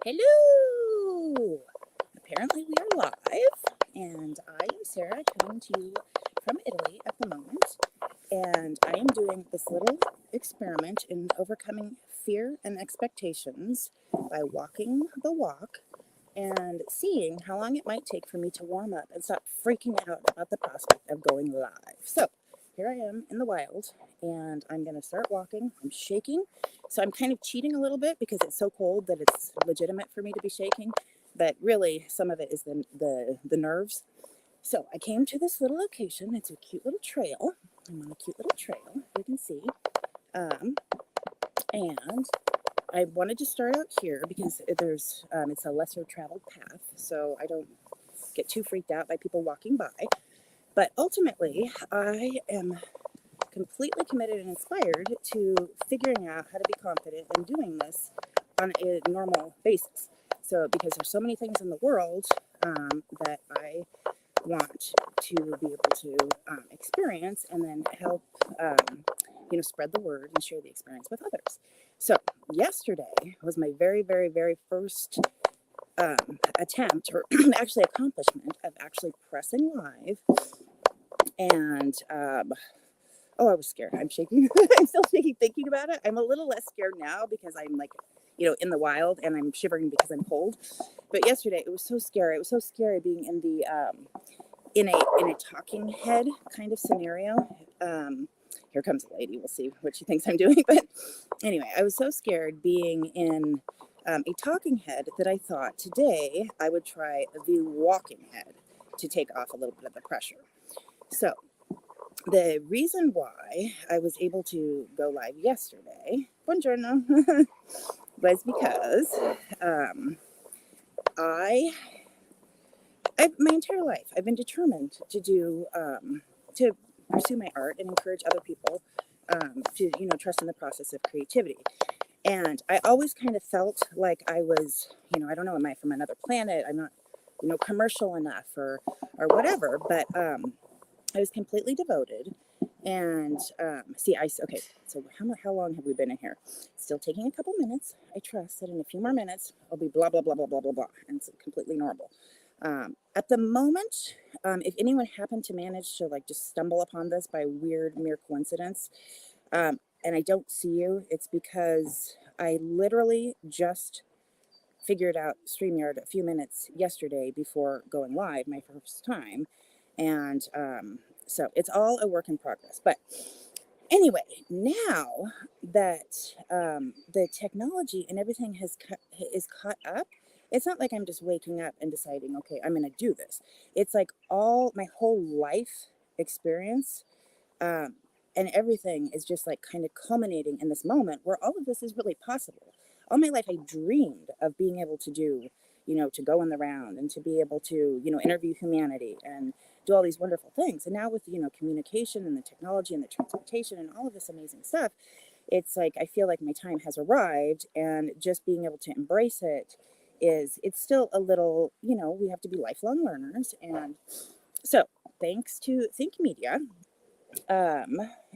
Hello! Apparently we are live, and I am Sarah, coming to you from Italy at the moment, and I am doing this little experiment in overcoming fear and expectations by walking the walk and seeing how long it might take for me to warm up and stop freaking out about the prospect of going live. So here I am in the wild, and I'm going to start walking. I'm shaking, so I'm kind of cheating a little bit because it's so cold that it's legitimate for me to be shaking, but really some of it is the nerves. So I came to this little location. It's a cute little trail. I'm on a cute little trail, you can see. And I wanted to start out here because it's a lesser traveled path, so I don't get too freaked out by people walking by. But ultimately, I am completely committed and inspired to figuring out how to be confident in doing this on a normal basis. So, because there's so many things in the world that I want to be able to experience and then help, spread the word and share the experience with others. So, yesterday was my very, very, very first attempt, or actually accomplishment, of actually pressing live. And I was scared. I'm shaking. I'm still shaking thinking about it. I'm a little less scared now because I'm like, in the wild, and I'm shivering because I'm cold. But yesterday it was so scary. It was so scary being in the in a talking head kind of scenario. Here comes a lady. We'll see what she thinks I'm doing. But anyway, I was so scared being in a talking head that I thought today I would try the walking head to take off a little bit of the pressure. So the reason why I was able to go live yesterday, buongiorno, was because my entire life I've been determined to to pursue my art and encourage other people to trust in the process of creativity. And I always kind of felt like I was, I don't know, am I from another planet? I'm not, commercial enough or whatever. But I was completely devoted. And okay. So how long have we been in here? Still taking a couple minutes. I trust that in a few more minutes I'll be blah blah blah blah blah blah blah, and it's completely normal. At the moment, if anyone happened to manage to just stumble upon this by mere coincidence, and I don't see you, it's because I literally just figured out StreamYard a few minutes yesterday before going live my first time. And so it's all a work in progress. But anyway, now that the technology and everything is caught up, it's not like I'm just waking up and deciding, okay, I'm going to do this. It's like my whole life experience and everything is just kind of culminating in this moment where all of this is really possible. All my life I dreamed of being able to do, to go in the round and to be able to, interview humanity and do all these wonderful things. And now with, communication and the technology and the transportation and all of this amazing stuff, it's like I feel like my time has arrived, and just being able to embrace it's still a little, we have to be lifelong learners. And so thanks to Think Media,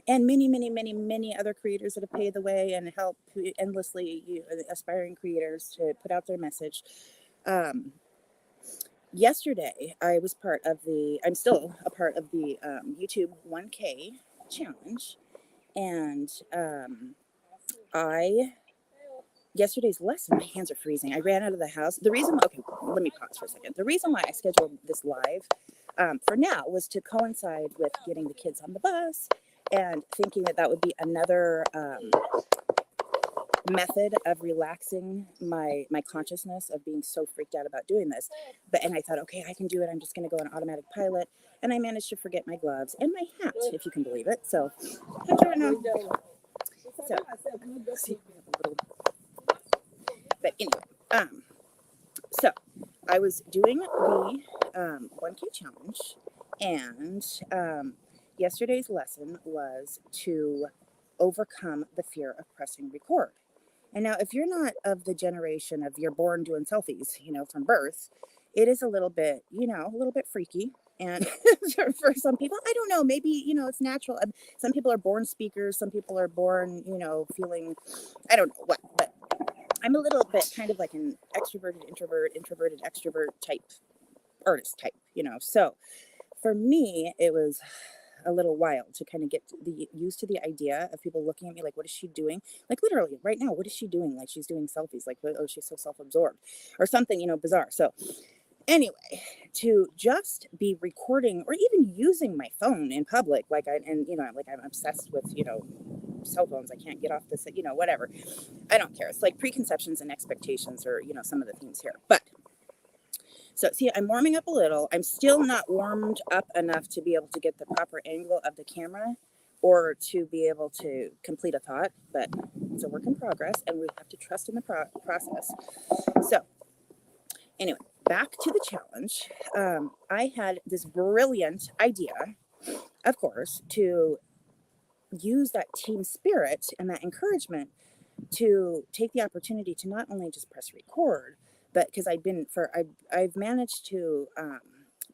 and many, many, many, many other creators that have paved the way and help endlessly aspiring creators to put out their message. Yesterday, I'm still a part of the YouTube 1K challenge. And yesterday's lesson, my hands are freezing. I ran out of the house. Okay, let me pause for a second. The reason why I scheduled this live for now was to coincide with getting the kids on the bus and thinking that would be another method of relaxing my consciousness of being so freaked out about doing this. And I thought, okay, I can do it. I'm just going to go on automatic pilot. And I managed to forget my gloves and my hat, if you can believe it. So, but anyway, so I was doing the 1K challenge, and yesterday's lesson was to overcome the fear of pressing record. And now, if you're not of the generation of you're born doing selfies, from birth, it is a little bit freaky. And for some people, I don't know, maybe, it's natural. Some people are born speakers. Some people are born, feeling, I don't know what. But I'm a little bit kind of like an extroverted introvert, introverted extrovert type artist type, So for me, it was a little while to kind of get used to the idea of people looking at me like, what is she doing? Like literally right now, what is she doing? Like she's doing selfies, like, oh, she's so self-absorbed or something, bizarre. So anyway, to just be recording or even using my phone in public, like I'm obsessed with, cell phones. I can't get off this, whatever. I don't care. It's like preconceptions and expectations are, some of the themes here. But so see, I'm warming up a little. I'm still not warmed up enough to be able to get the proper angle of the camera or to be able to complete a thought, but it's a work in progress and we have to trust in the process. So anyway, back to the challenge. I had this brilliant idea, of course, to use that team spirit and that encouragement to take the opportunity to not only just press record, but because I've managed to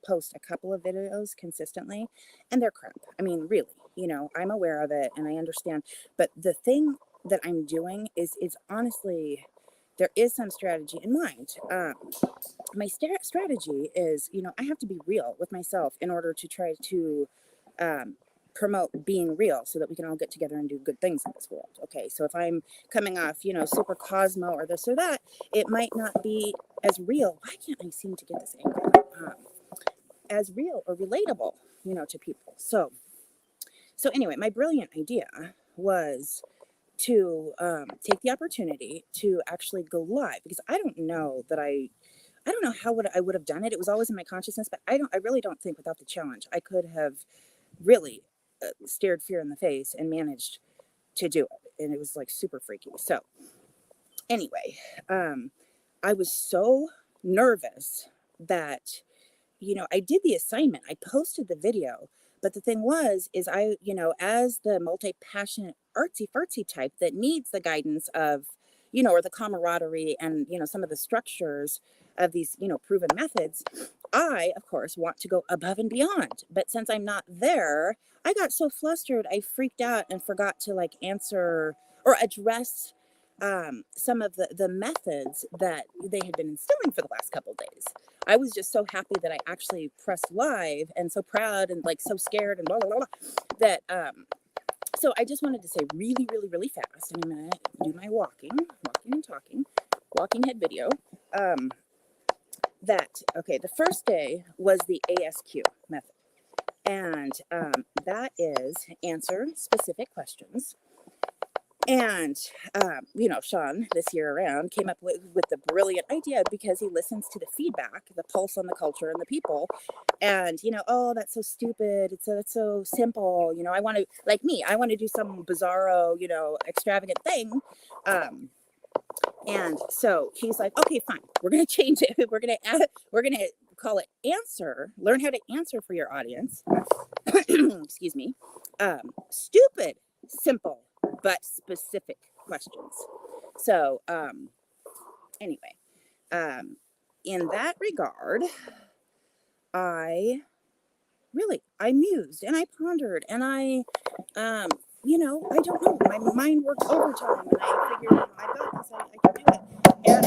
post a couple of videos consistently, and they're crap. I mean, really, I'm aware of it and I understand. But the thing that I'm doing is honestly, there is some strategy in mind. My strategy is, I have to be real with myself in order to try to promote being real so that we can all get together and do good things in this world. Okay, so if I'm coming off, super Cosmo or this or that, it might not be as real. Why can't I seem to get this angle? As real or relatable, to people. So anyway, my brilliant idea was to take the opportunity to actually go live, because I don't know how I would have done it. It was always in my consciousness, but I really don't think without the challenge I could have really stared fear in the face and managed to do it. And it was like super freaky. So anyway, I was so nervous that, I did the assignment, I posted the video, but the thing is I, as the multi-passionate artsy fartsy type that needs the guidance of, or the camaraderie and, some of the structures of these, proven methods, I, of course, want to go above and beyond. But since I'm not there, I got so flustered, I freaked out and forgot to like answer or address some of the methods that they had been instilling for the last couple of days. I was just so happy that I actually pressed live and so proud and like so scared and blah, blah, blah, blah, that, so I just wanted to say really, really, really fast, and I'm going to do my walking and talking, walking head video. Okay, the first day was the ASQ method. And that is answer specific questions. And, Sean, this year around, came up with the brilliant idea because he listens to the feedback, the pulse on the culture and the people. And, oh, that's so stupid. It's so simple. I want to, like me, I want to do some bizarro, extravagant thing. And so he's like, okay, fine. We're going to change it. We're going to call it answer, learn how to answer for your audience. Excuse me. Stupid, simple, but specific questions. So, anyway, in that regard, I mused and I pondered and I don't know, my mind worked overtime and I figured, I got this, I can do it. And,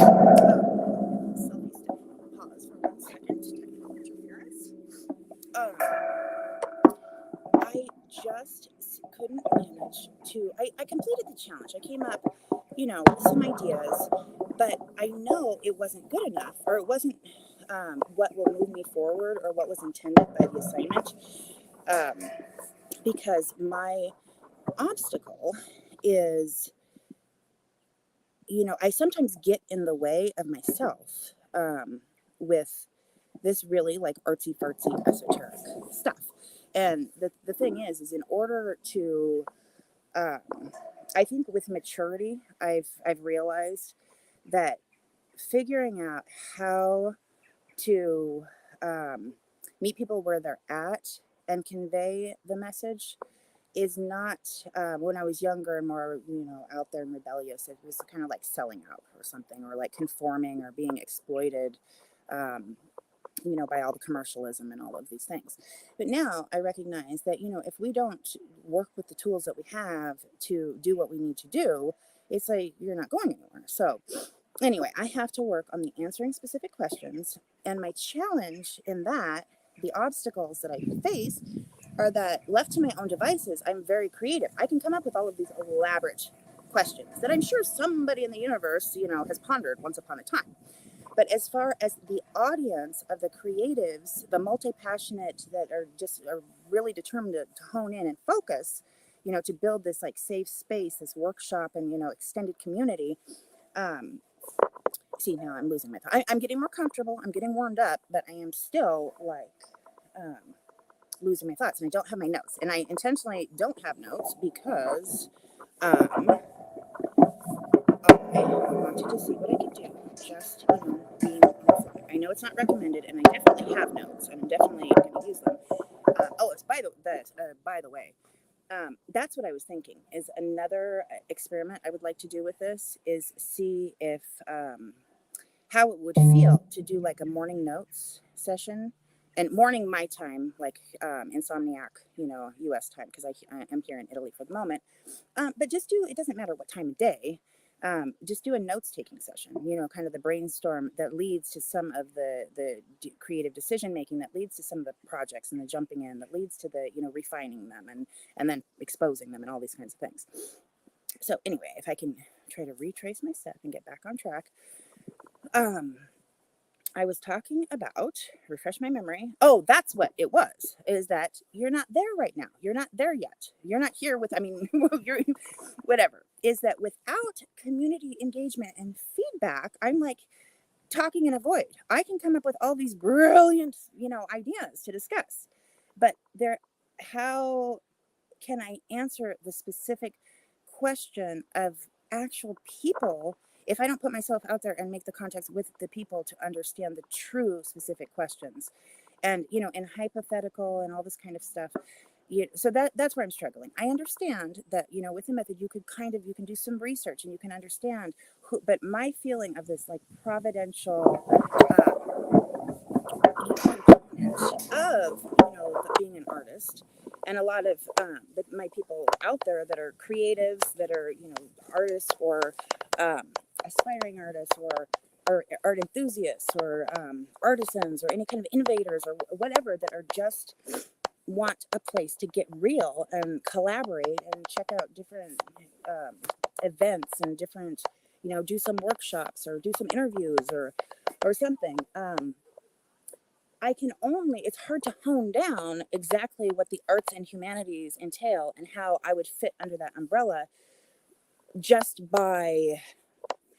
pause for 1 second, technical interference. I just couldn't manage to, I completed the challenge. I came up, with some ideas, but I know it wasn't good enough, or it wasn't what will move me forward or what was intended by the assignment, because my obstacle is, I sometimes get in the way of myself with this really like artsy fartsy esoteric stuff. And the thing is in order to, I think with maturity, I've realized that figuring out how to meet people where they're at and convey the message is not, when I was younger and more, out there and rebellious, it was kind of like selling out or something, or like conforming or being exploited, by all the commercialism and all of these things. But now I recognize that, if we don't work with the tools that we have to do what we need to do, it's like you're not going anywhere. So anyway, I have to work on the answering specific questions. And my challenge in that, the obstacles that I face, are that left to my own devices, I'm very creative. I can come up with all of these elaborate questions that I'm sure somebody in the universe, has pondered once upon a time. But as far as the audience of the creatives, the multi-passionate that are really determined to hone in and focus, to build this like safe space, this workshop and, extended community. Um, See, now I'm losing my thought. I'm getting more comfortable. I'm getting warmed up, but I am still like um, losing my thoughts, and I don't have my notes. And I intentionally don't have notes because I wanted to see what I could do. Just being on the fly. I know it's not recommended, and I definitely have notes, and I'm definitely going to use them. It's by the way. That's what I was thinking. Is another experiment I would like to do with this is see if how it would feel to do like a morning notes session, and morning my time, like insomniac, U.S. time, because I am here in Italy for the moment. But just do, it doesn't matter what time of day. Just do a notes taking session, kind of the brainstorm that leads to some of the creative decision making, that leads to some of the projects and the jumping in, that leads to the, refining them and then exposing them and all these kinds of things. So anyway, if I can try to retrace my step and get back on track. I was talking about, refresh my memory. Oh, that's what it was, is that you're not there right now. You're not there yet. You're not here with, you're, whatever. Is that without community engagement and feedback, I'm like talking in a void. I can come up with all these brilliant, ideas to discuss. But how can I answer the specific question of actual people if I don't put myself out there and make the context with the people to understand the true specific questions? And, in hypothetical and all this kind of stuff. So that's where I'm struggling. I understand that, with the method, you can do some research and you can understand who, but my feeling of this like providential of being an artist, and a lot of my people out there that are creatives, that are artists, or aspiring artists, or art enthusiasts, or artisans, or any kind of innovators, or whatever, that are just want a place to get real and collaborate and check out different events and different, do some workshops or do some interviews or something. It's hard to hone down exactly what the arts and humanities entail and how I would fit under that umbrella just by,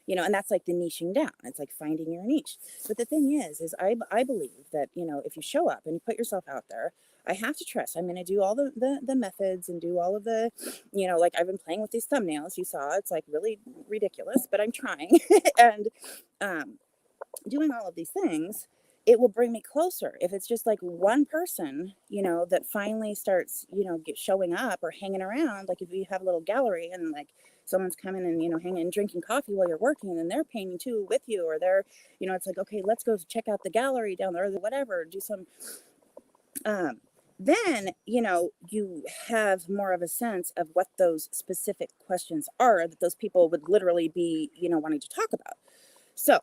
and that's like the niching down. It's like finding your niche. But the thing is I believe that, if you show up and you put yourself out there, I have to trust. I'm going to do all the methods and do all of the, like I've been playing with these thumbnails. You saw, it's like really ridiculous, but I'm trying. And doing all of these things, it will bring me closer. If it's just like one person, that finally starts, showing up or hanging around, like if you have a little gallery and like someone's coming and, hanging and drinking coffee while you're working, and they're painting too with you, or they're, it's like, okay, let's go check out the gallery down there, or whatever, do some, then, you have more of a sense of what those specific questions are that those people would literally be, wanting to talk about. So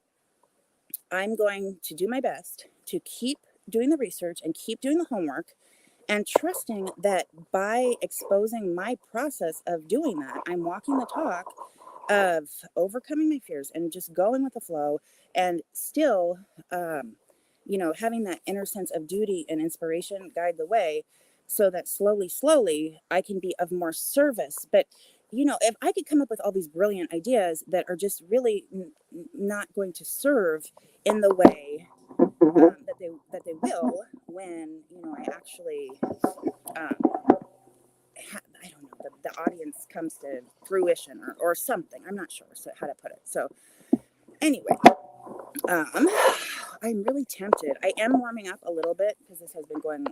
I'm going to do my best to keep doing the research and keep doing the homework, and trusting that by exposing my process of doing that, I'm walking the talk of overcoming my fears and just going with the flow, and still, having that inner sense of duty and inspiration guide the way, so that slowly, I can be of more service. But, if I could come up with all these brilliant ideas that are just really not going to serve in the way that they will when, I actually, I don't know, the audience comes to fruition or something. I'm not sure how to put it. So anyway, I'm really tempted. I am warming up a little bit because this has been going,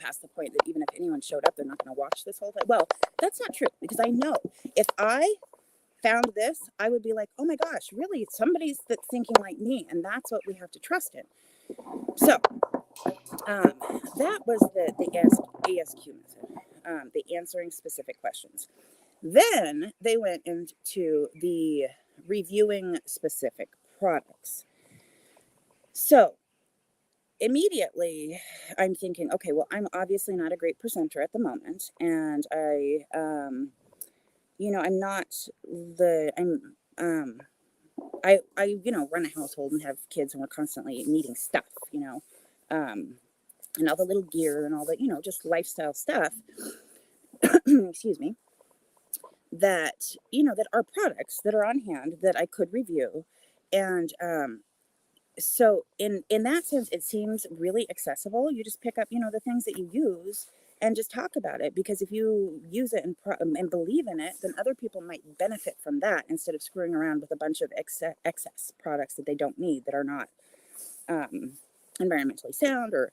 past the point that even if anyone showed up, they're not going to watch this whole thing. Well, that's not true, because I know if I found this, I would be like, oh my gosh, really? Somebody's thinking like me, and that's what we have to trust in. So that was the ASQ method, the answering specific questions. Then they went into the reviewing specific products. So immediately I'm thinking, okay, well, I'm obviously not a great presenter at the moment. And I'm not I run a household and have kids, and we're constantly needing stuff, um, and all the little gear and all the, just lifestyle stuff, excuse me, that are products that are on hand that I could review. And so in that sense, it seems really accessible. You just pick up, the things that you use and just talk about it, because if you use it and believe in it, then other people might benefit from that, instead of screwing around with a bunch of excess products that they don't need, that are not environmentally sound, or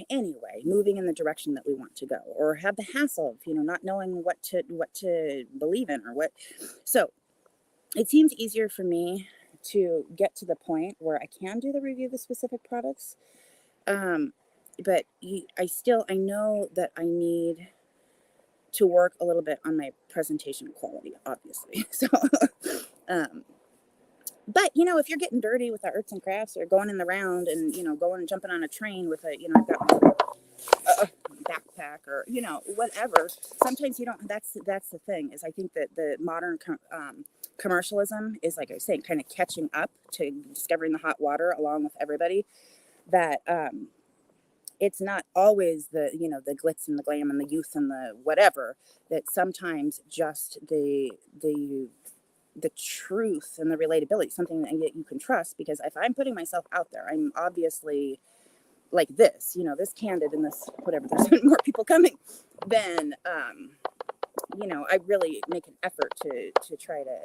anyway, moving in the direction that we want to go, or have the hassle of, not knowing what to believe in, or what. So it seems easier for me to get to the point where I can do the review of the specific products. But I know that I need to work a little bit on my presentation quality, obviously. So, but if you're getting dirty with the arts and crafts, or going in the round, and going and jumping on a train with I've got my backpack, or whatever. Sometimes you don't. That's the thing, is I think that the modern commercialism is, like I was saying, kind of catching up to discovering the hot water along with everybody. That it's not always the the glitz and the glam and the youth and the whatever. That sometimes just the truth and the relatability, something that you can trust. Because if I'm putting myself out there, I'm obviously like this, this candid, and this whatever, there's more people coming, then I really make an effort to try to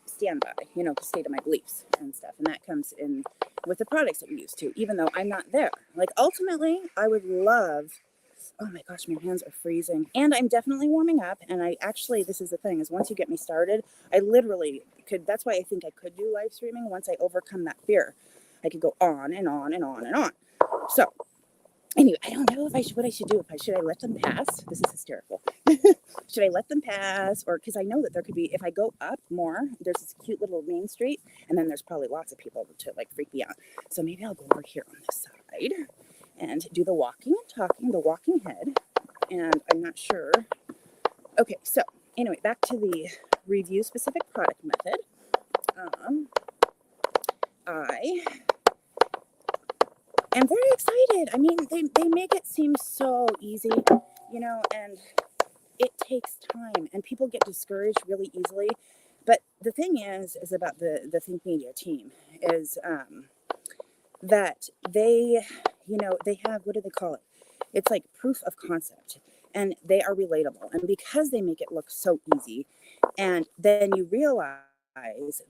stand by, the state of my beliefs and stuff. And that comes in with the products that we use too, even though I'm not there. Like, ultimately, I would love, oh my gosh, my hands are freezing, and I'm definitely warming up. And this is the thing, is once you get me started, I literally could, that's why I think I could do live streaming. Once I overcome that fear, I could go on and on and on and on. So anyway, I don't know what I should do. Should I let them pass? This is hysterical. Should I let them pass? Or, because I know that there could be, if I go up more, there's this cute little main street, and then there's probably lots of people to freak me out. So maybe I'll go over here on this side and do the walking and talking, the walking head. And I'm not sure. Okay, so anyway, back to the review specific product method. I am very excited. I mean, they make it seem so easy, and it takes time, and people get discouraged really easily. But the thing is about the Think Media team is that they have, what do they call it? It's like proof of concept, and they are relatable. And because they make it look so easy, and then you realize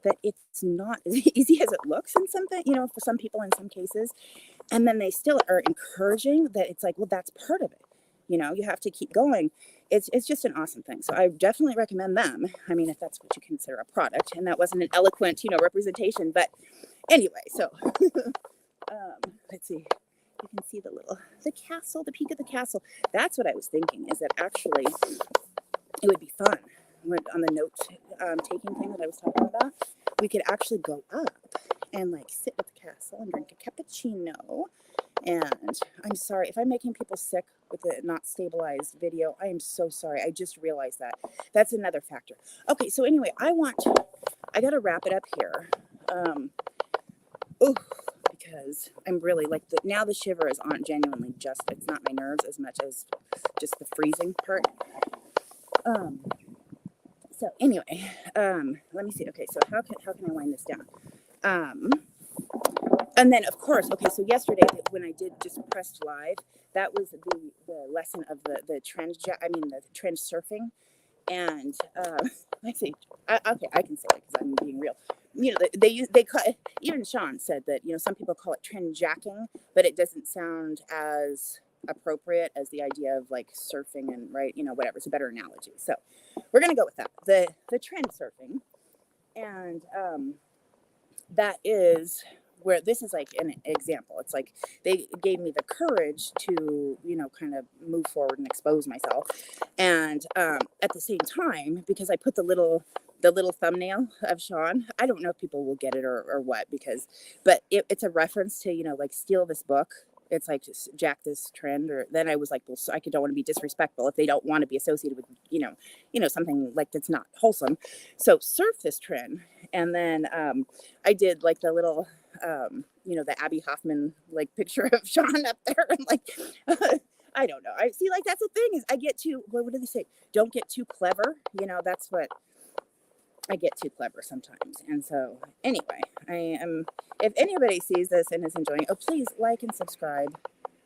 that it's not as easy as it looks in something, for some people in some cases. And then they still are encouraging that. It's like, well, that's part of it. You have to keep going. It's just an awesome thing. So I definitely recommend them. I mean, if that's what you consider a product, and that wasn't an eloquent, representation, but anyway, so let's see. You can see the castle, the peak of the castle. That's what I was thinking, is that actually it would be fun on the note taking thing that I was talking about. We could actually go up and sit at the castle and drink a cappuccino. And I'm sorry if I'm making people sick with the not stabilized video. I am so sorry. I just realized that. That's another factor. Okay, so anyway, I got to wrap it up here. Because I'm really now the shiver is on, genuinely, it's not my nerves as much as just the freezing part. So anyway, let me see. Okay, so how can I wind this down? And then, of course, okay, so yesterday when I did just pressed live, that was the lesson of the trend surfing. And I say, okay, I can say it because I'm being real. They call it, even Sean said that, some people call it trend jacking, but it doesn't sound as appropriate as the idea of surfing and whatever. It's a better analogy. So we're going to go with that. The trend surfing. And that is where this is an example. It's they gave me the courage to, kind of move forward and expose myself. And at the same time, because I put the little the little thumbnail of Sean. I don't know if people will get it or what, but it's a reference to, like steal this book. It's like just jack this trend, or then I was like, well, so I don't want to be disrespectful if they don't want to be associated with, something like that's not wholesome. So surf this trend. And then I did like the little, the Abby Hoffman like picture of Sean up there, and like, I don't know. I see, like, that's the thing is I get too, what do they say? Don't get too clever. That's what I get too clever sometimes. And so anyway, if anybody sees this and is enjoying, please like and subscribe.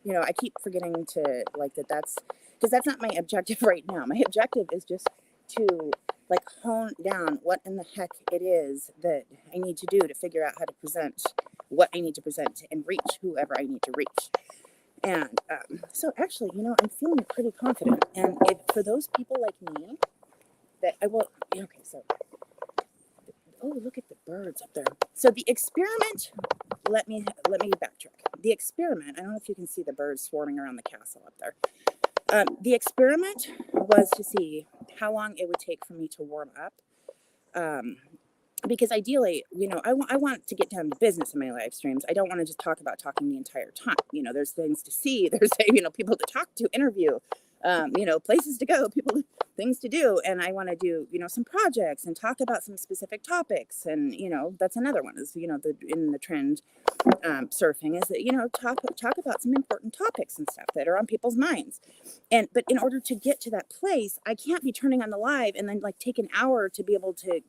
I keep forgetting to like that's because that's not my objective right now. My objective is just to like hone down what in the heck it is that I need to do to figure out how to present what I need to present and reach whoever I need to reach. And so actually, I'm feeling pretty confident. And for those people like me that I will, okay, so, oh, look at the birds up there. So the experiment, let me backtrack. The experiment, I don't know if you can see the birds swarming around the castle up there. The experiment was to see how long it would take for me to warm up. Because ideally, I want to get down to business in my live streams. I don't want to just talk about talking the entire time. There's things to see. There's, people to talk to, interview, places to go, things to do. And I want to do, some projects and talk about some specific topics. And, that's another one is, in the trend surfing is that, talk about some important topics and stuff that are on people's minds. But in order to get to that place, I can't be turning on the live and then like take an hour to be able to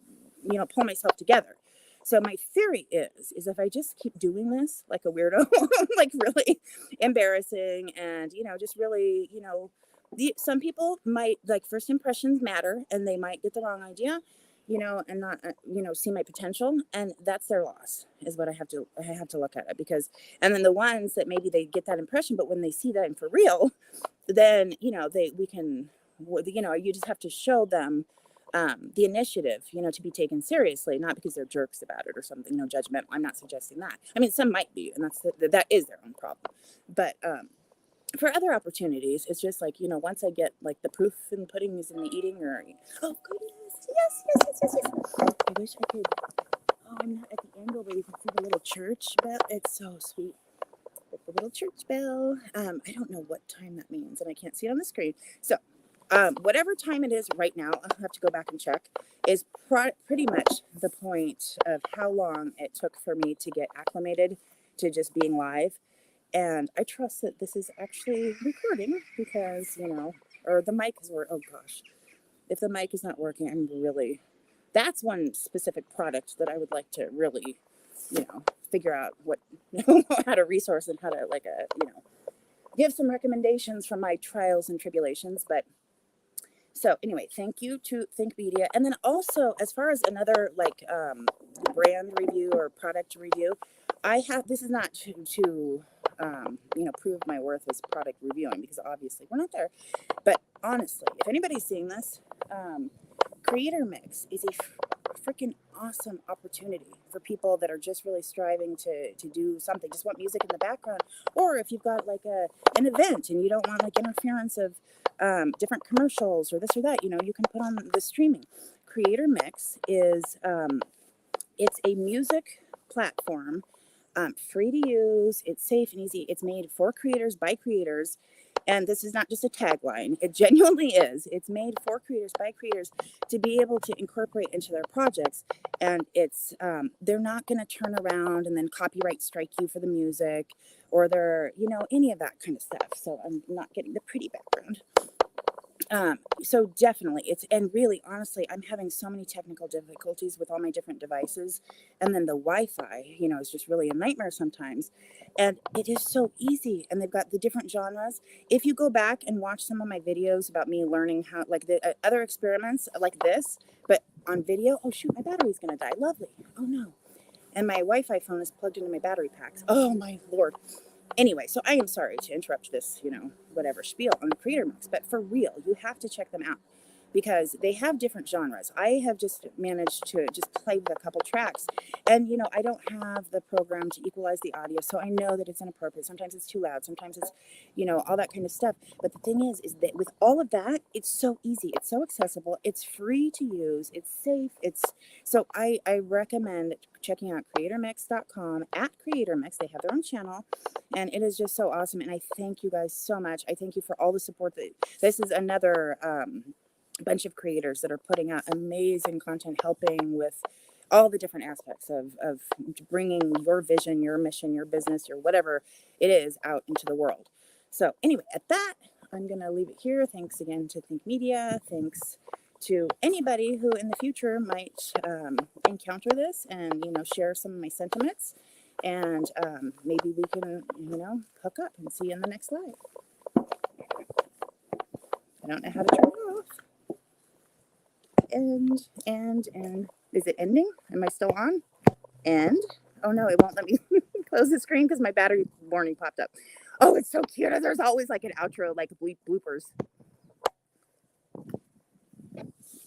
pull myself together. So my theory is if I just keep doing this like a weirdo, like really embarrassing and, just really, some people might like first impressions matter and they might get the wrong idea, and not, see my potential, and that's their loss is what I have to look at it and then the ones that maybe they get that impression, but when they see that for real, then, you just have to show them the initiative, to be taken seriously, not because they're jerks about it or something, judgmental. I'm not suggesting that. I mean, some might be, and that is their own problem. But for other opportunities, it's just like, once I get like the proof in the pudding is in the eating, or, oh, goodness. Yes. I wish I could. Oh, I'm not at the angle where you can see the little church bell. It's so sweet. With the little church bell. I don't know what time that means, and I can't see it on the screen. So, whatever time it is right now, I'll have to go back and check, is pretty much the point of how long it took for me to get acclimated to just being live. And I trust that this is actually recording because, or the mic is working. Oh gosh, if the mic is not working, that's one specific product that I would like to really, figure out how to resource and how to give some recommendations from my trials and tribulations. But so anyway, thank you to Think Media. And then also, as far as another brand review or product review, this is not to prove my worth as product reviewing, because obviously we're not there. But honestly, if anybody's seeing this, Creator Mix is a freaking awesome opportunity for people that are just really striving to do something, just want music in the background, or if you've got like an event and you don't want like interference of different commercials or this or that, you can put on the streaming. Creator Mix is it's a music platform, free to use. It's safe and easy. It's made for creators by creators. And this is not just a tagline. It genuinely is. It's made for creators by creators to be able to incorporate into their projects. And it's they're not going to turn around and then copyright strike you for the music, or they're, any of that kind of stuff. So I'm not getting the pretty background. So definitely and really, honestly, I'm having so many technical difficulties with all my different devices. And then the Wi-Fi, is just really a nightmare sometimes. And it is so easy. And they've got the different genres. If you go back and watch some of my videos about me learning how, like the other experiments like this, but on video, oh shoot, my battery's going to die. Lovely. Oh no. And my Wi-Fi phone is plugged into my battery packs. Oh my Lord. Anyway, so I am sorry to interrupt this, whatever spiel on the Creator Mix, but for real, you have to check them out. because they have different genres. I have just managed to just play with a couple tracks, and I don't have the program to equalize the audio, so I know that it's inappropriate. Sometimes it's too loud, sometimes it's all that kind of stuff. But the thing is that with all of that, it's so easy, it's so accessible, it's free to use, it's safe. So I recommend checking out creatormix.com. At creatormix, they have their own channel, and it is just so awesome. And I thank you guys so much. I thank you for all the support. This is another bunch of creators that are putting out amazing content, helping with all the different aspects of bringing your vision, your mission, your business, your whatever it is out into the world. So anyway, at that, I'm going to leave it here. Thanks again to Think Media. Thanks to anybody who in the future might encounter this and, share some of my sentiments. And maybe we can, hook up and see you in the next live. I don't know how to turn it off. And is it ending? Am I still on? End. Oh no, it won't let me close the screen because my battery warning popped up. Oh, it's so cute. There's always like an outro, like bloopers.